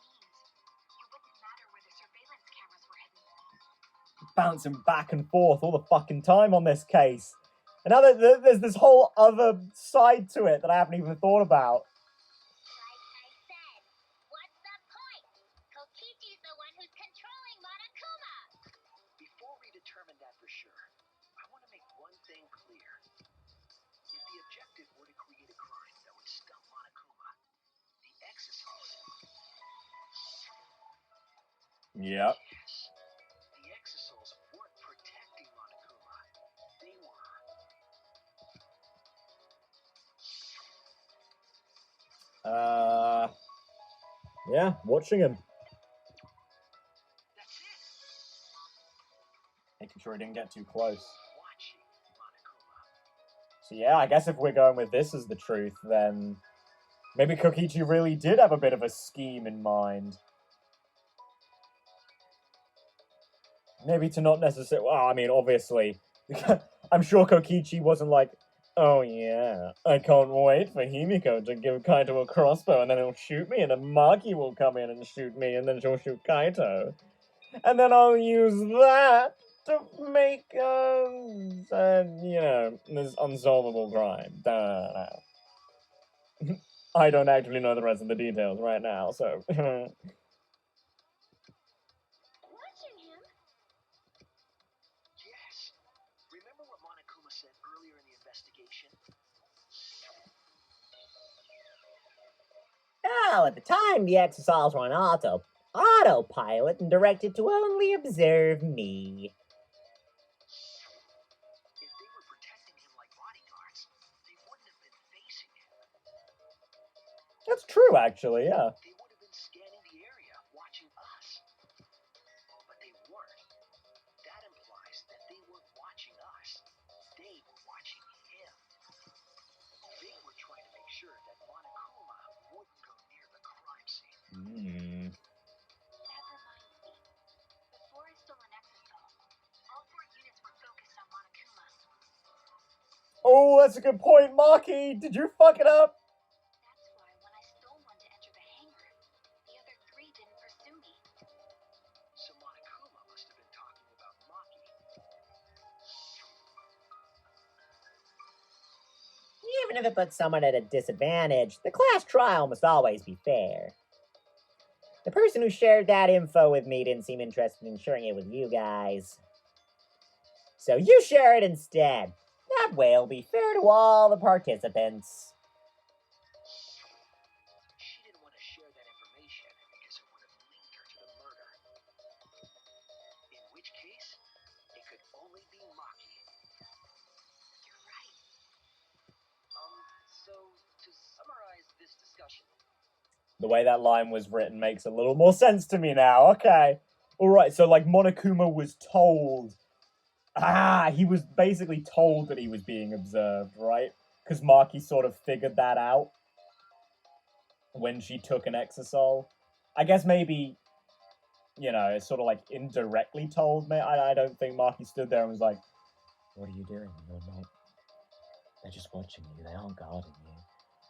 wouldn't matter where the surveillance cameras were hidden. bouncing back and forth all the fucking time on this case. And now there's this whole other side to it that I haven't even thought about. Like I said, what's the point? Kokichi's the one who's controlling Monokuma. Before we determine that for sure, I want to make one thing clear. If the objective were to create a crime that would stump Monokuma, the Exosouls... Yep. Yes, the Exosouls weren't protecting Monokuma. They were... Yeah, watching him. That's it! Making sure he didn't get too close. Watching Monokuma. So yeah, I guess if we're going with this as the truth, then maybe Kokichi really did have a bit of a scheme in mind. Maybe to not necessarily... Well, I mean, obviously, I'm sure Kokichi wasn't like, oh yeah, I can't wait for Himiko to give Kaito a crossbow and then he'll shoot me and then Maki will come in and shoot me and then she'll shoot Kaito. and then I'll use that to make, this unsolvable crime. I don't actually know the rest of the details right now, so... Watching him? Yes. Remember what Monokuma said earlier in the investigation? Oh, at the time, the exosols were on autopilot and directed to only observe me. If they were protecting him like bodyguards, they wouldn't have been facing him. That's true, actually, yeah. They would have been scanning the area, watching us. But they weren't. That implies that they weren't watching us. They were watching him. They were trying to make sure that Monokuma wouldn't go near the crime scene. That reminds me. Before I stole an exosol, all 4 units were focused on Monokuma. Oh, that's a good point, Maki! Did you fuck it up? That's why when I stole one to enter the hangar, the other 3 didn't pursue me. So Monokuma must have been talking about Maki. Even if it puts someone at a disadvantage, the class trial must always be fair. The person who shared that info with me didn't seem interested in sharing it with you guys. So you share it instead. That way it'll be fair to all the participants. She didn't want to share that information because it would have linked her to the murder. In which case, it could only be Maki. You're right. So to summarize this discussion, The way that line was written makes a little more sense to me now. Okay. Alright, so like Monokuma was told. He was basically told that he was being observed, right? Because Maki sort of figured that out when she took an exosol. I guess maybe, it's sort of like indirectly told. I don't think Maki stood there and was like, What are you doing? You're not. They're just watching you. They aren't guarding you.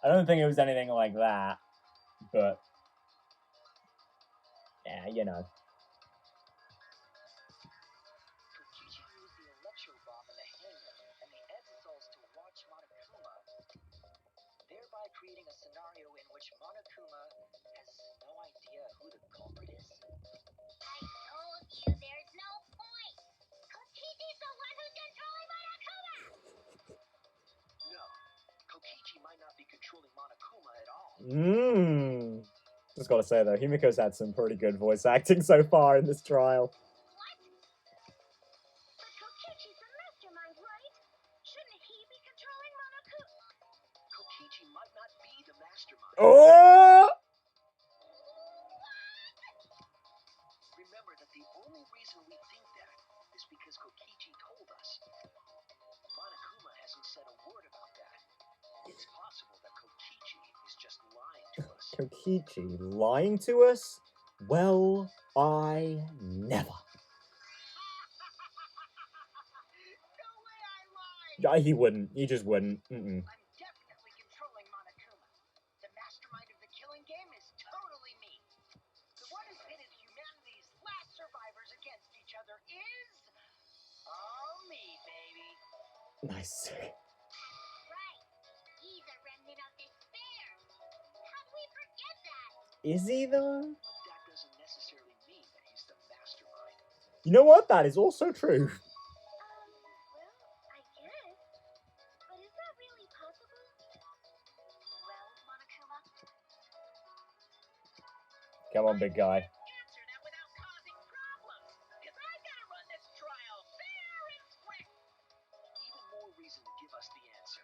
I don't think it was anything like that. But, yeah, Kokichi used the electro bomb in the hangar and the exosols to watch Monokuma, thereby creating a scenario in which Monokuma has no idea who the culprit is. I told you there's no point. Kokichi's the one who's controlling Monokuma. No, Kokichi might not be controlling Monokuma at all. Just gotta say though, Himiko's had some pretty good voice acting so far in this trial. What? But Kokichi's the mastermind, right? Shouldn't he be controlling Monokuma? Kokichi might not be the mastermind. Oh! Remember that the only reason we think that is because Kokichi told us. Monokuma hasn't said a word about that. It's possible that Kokichi is just lying to us. Kokichi lying to us? Well, I never. No way I lied! He wouldn't. He just wouldn't. I'm definitely controlling Monokuma. The mastermind of the killing game is totally me. The one who pitted humanity's last survivors against each other is... all me, baby. Nice. Right. He's a remnant of despair. How'd we forget that? Is he though? But that doesn't necessarily mean that he's the mastermind. You know what? That is also true. Well, I guess. But is that really possible? Well, Monokuma, Come on, big guy. Answer that without causing problems, because I gotta run this trial fair and square. Even more reason to give us the answer.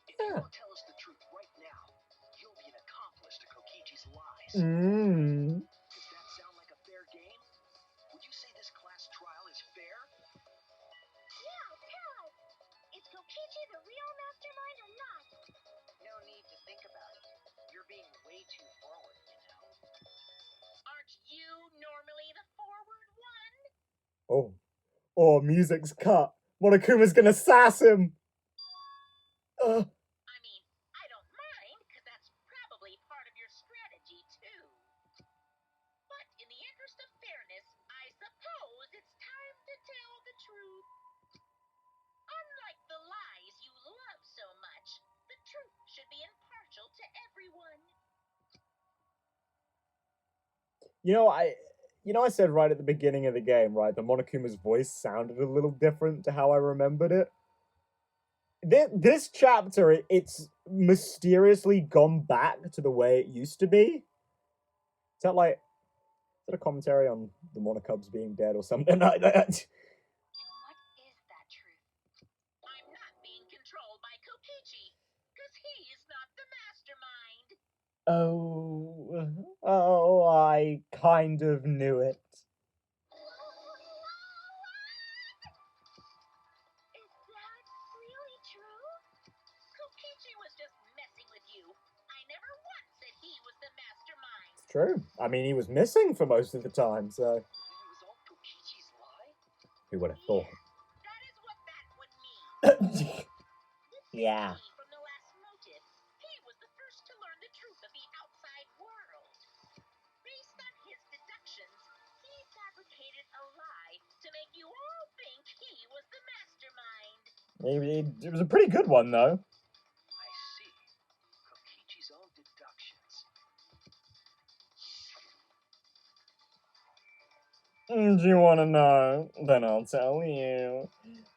If you don't tell us the truth right now, you'll be an accomplice to Kokichi's lies. Does that sound like a fair game? Would you say this class trial is fair? yeah, tell us. Is Kokichi the real mastermind or not? No need to think about it. You're being way too forward, you know. Aren't you normally the forward one? Oh, music's cut. Monokuma's gonna sass him. I mean, I don't mind, because that's probably part of your strategy, too. But in the interest of fairness, I truth. Unlike the lies you love so much, the truth should be impartial to everyone. I said right at the beginning of the game, right, that Monokuma's voice sounded a little different to how I remembered it. This chapter, it's mysteriously gone back to the way it used to be. Is that a commentary on the Monokubs being dead or something like that? And what is that truth? I'm not being controlled by Kokichi, because he is not the mastermind. Oh, I kind of knew it. Is that really true? Kokichi was just messing with you. I never once said he was the mastermind. It's true. I mean, he was missing for most of the time, so... Then it was all Kokichi's lie? Who would have thought? That is what that would mean. Yeah. From the last motive, he was the first to learn the truth of the outside world. Based on his deductions, he fabricated a lie to make you all think he was the mastermind. It was a pretty good one, though. I see. Kokichi's own deductions. Do you want to know? Then I'll tell you.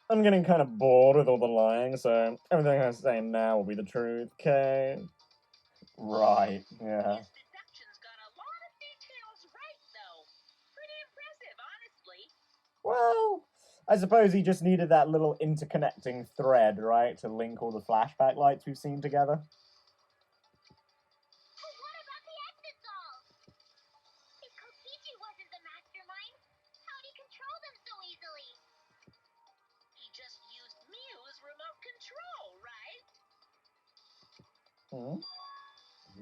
I'm getting kind of bored with all the lying, so everything I say now will be the truth, okay? Right, yeah. His deductions got a lot of details right, though. Pretty impressive, honestly. Well, I suppose he just needed that little interconnecting thread, right? To link all the flashback lights we've seen together. But what about the exit dolls? If Kokichi wasn't the mastermind, how'd he control them so easily? He just used Mew's remote control, right? Hmm?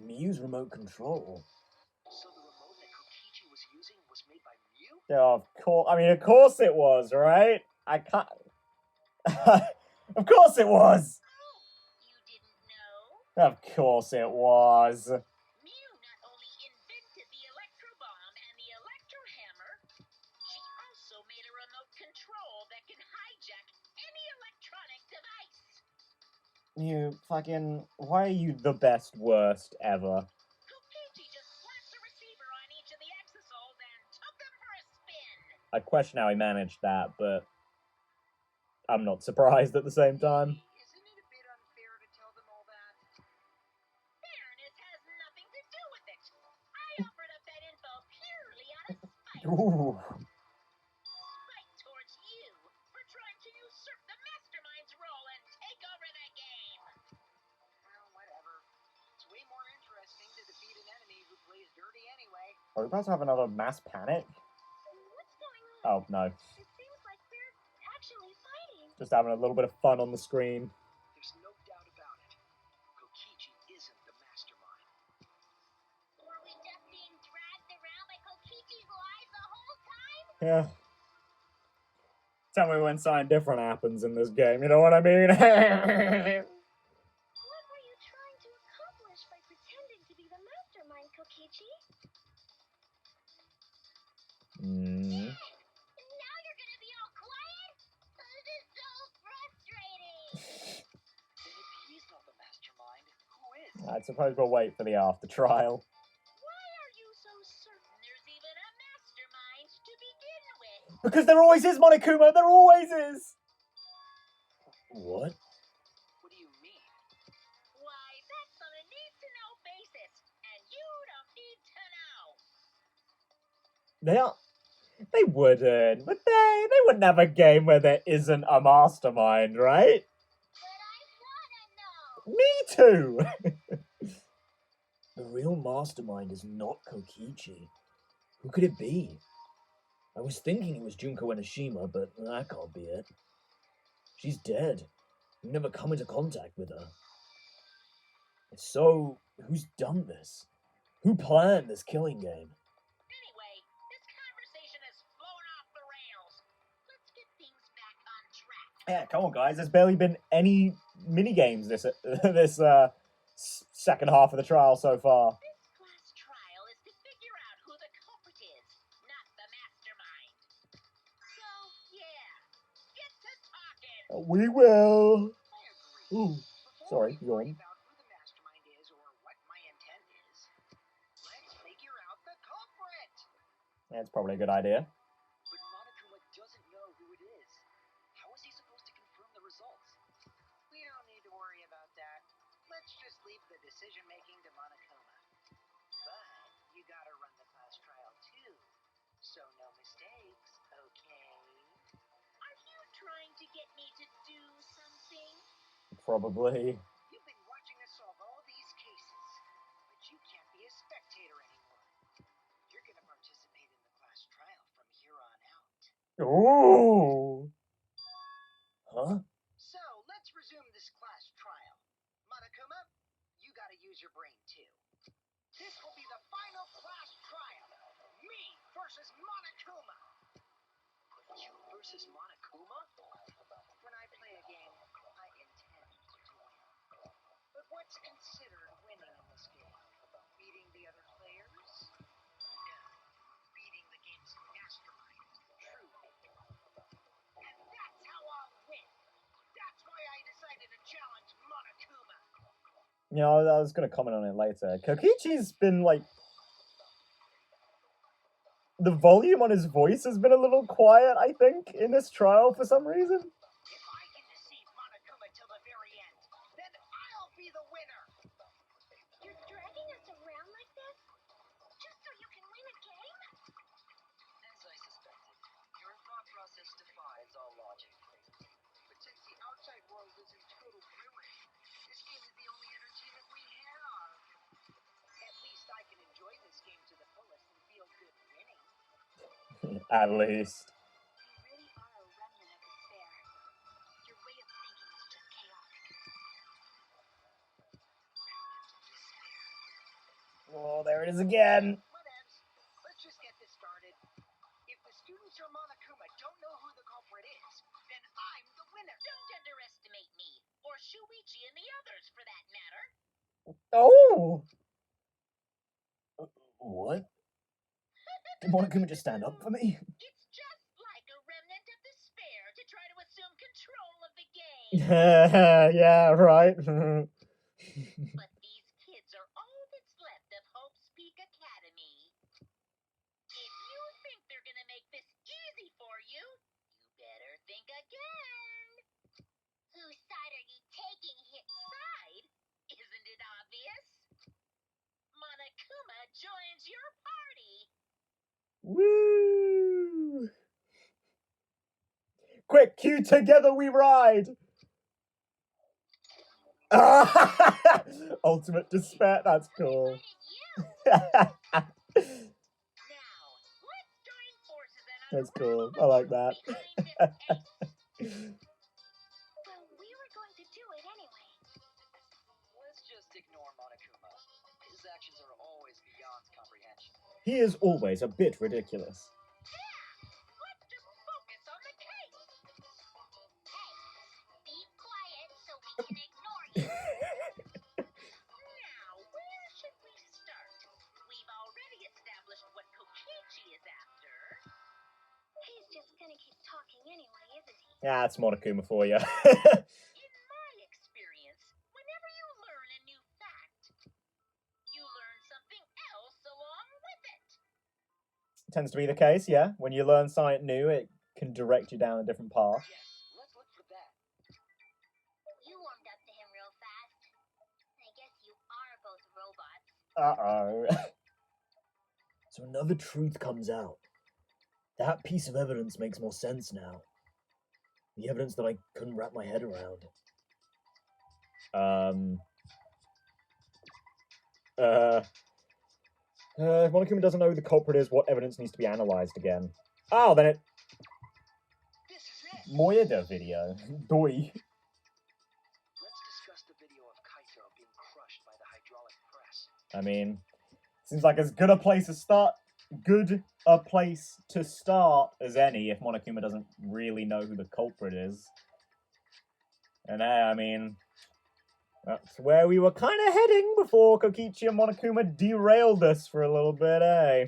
Mew's remote control. So the remote that Kokichi was using was made by Mew? Yeah, of course. I mean, of course it was, right? I can't. Of course it was. Oh, you didn't know? Of course it was. Mew not only invented the electro bomb and the electro hammer, she also made a remote control that can hijack any electronic device. You fucking. Why are you the best worst ever? Kokichi just slapped the receiver on each of the exosols and took them for a spin. I question how he managed that, but I'm not surprised at the same time. Isn't it a bit unfair to tell them all that? Fairness has nothing to do with it. I offered up that info purely out of spite. Ooh. Spite towards you for trying to usurp the mastermind's role and take over the game. Well, whatever. It's way more interesting to defeat an enemy who plays dirty anyway. Are we about to have another mass panic? What's going on? Oh, no. It seems like they're actually fighting. Just having a little bit of fun on the screen. There's no doubt about it. Kokichi isn't the mastermind. Were we just being dragged around by Kokichi's lies the whole time? Yeah. Tell me when something different happens in this game, you know what I mean? What were you trying to accomplish by pretending to be the mastermind, Kokichi? Mm. Now you're gonna be all quiet? This is so frustrating. Then if he's not the mastermind, who is? I suppose we'll wait for the after trial. Why are you so certain there's even a mastermind to begin with? Because there always is, Monokuma! There always is! What? What do you mean? Why, that's on a need-to-know basis, and you don't need to know. They wouldn't, would they? They wouldn't have a game where there isn't a mastermind, right? But I wanna know. Me too! The real mastermind is not Kokichi. Who could it be? I was thinking it was Junko Enoshima, but that can't be it. She's dead. We've never come into contact with her. So, who's done this? Who planned this killing game? Anyway, this conversation has flown off the rails. Let's get things back on track. Yeah, come on, guys. There's barely been any minigames this second half of the trial so far. This class trial is to figure out who the culprit is, not the mastermind. So, yeah, We will. I agree. Ooh, Before sorry, we worry yawn. about who the mastermind is or what my intent is, let's figure out the culprit. That's probably a good idea. But Monokuma doesn't know who it is. How is he supposed to confirm the results? We don't need to worry about that. Let's just leave the decision-making to Monokuma. But you gotta run the class trial too. So no mistakes, okay? Are you trying to get me to do something? Probably. You've been watching us solve all these cases, but you can't be a spectator anymore. You're gonna participate in the class trial from here on out. Ooh. Huh? So, let's resume this class trial. Monokuma, you gotta use your brain too. This will be the final class trial. Me versus Monokuma. You versus Monokuma? When I play a game, I intend to win. But what's considered winning in this game? Beating the other players? No. Beating the game's mastermind. True victor. And that's how I'll win. That's why I decided to challenge Monokuma. You know, I was going to comment on it later. Kokichi's been like. The volume on his voice has been a little quiet, I think, in this trial for some reason. If I can deceive Monokuma till the very end, then I'll be the winner. You're dragging us around like this? Just so you can win a game? As I suspected, your thought process defies all logic. But since the outside world is in total ruin, this game is the only entertainment we have. At least I can enjoy this game to the fullest and feel good winning. At least. You really are a remnant of despair. Your way of thinking is just chaotic. Oh, there it is again. Whatevs. Let's just get this started. If the students or Monokuma don't know who the culprit is, then I'm the winner. Don't underestimate me, or Shuichi and the others for that matter. Oh! What? Did Monokuma just stand up for me? It's just like a remnant of despair to try to assume control of the game. Yeah, right. But these kids are all that's left of Hope's Peak Academy. If you think they're gonna make this easy for you, you better think again. Whose side are you taking here? Side? Isn't it obvious? Monokuma joins your party. Woo! Quick, cue Together We Ride! Ultimate despair, that's cool. Now, let's join forces and That's unravel cool. the I like truth that. behind this case. Well, we were going to do it anyway. Let's just ignore Monokuma. His actions are always beyond comprehension. He is always a bit ridiculous. Let's just focus on the case. Hey, be quiet so we can ignore you. Now, where should we start? We've already established what Kokichi is after. He's just gonna keep talking anyway, isn't he? Yeah, that's Monokuma for you. In my experience, whenever you learn a new fact, you learn something else along with it. Tends to be the case, yeah. When you learn something new, it can direct you down a different path. Yes, let's look for that. You warmed up to him real fast. I guess you are both robots. Uh-oh. So another truth comes out. That piece of evidence makes more sense now. The evidence that I couldn't wrap my head around. If Monokuma doesn't know who the culprit is, what evidence needs to be analysed again? Oh, then it... This is it. Moeda video. Doi. Let's discuss the video of Kaito being crushed by the hydraulic press. I mean, seems like as good a place to start as any if Monokuma doesn't really know who the culprit is. And I mean, that's where we were kind of heading before Kokichi and Monokuma derailed us for a little bit, eh?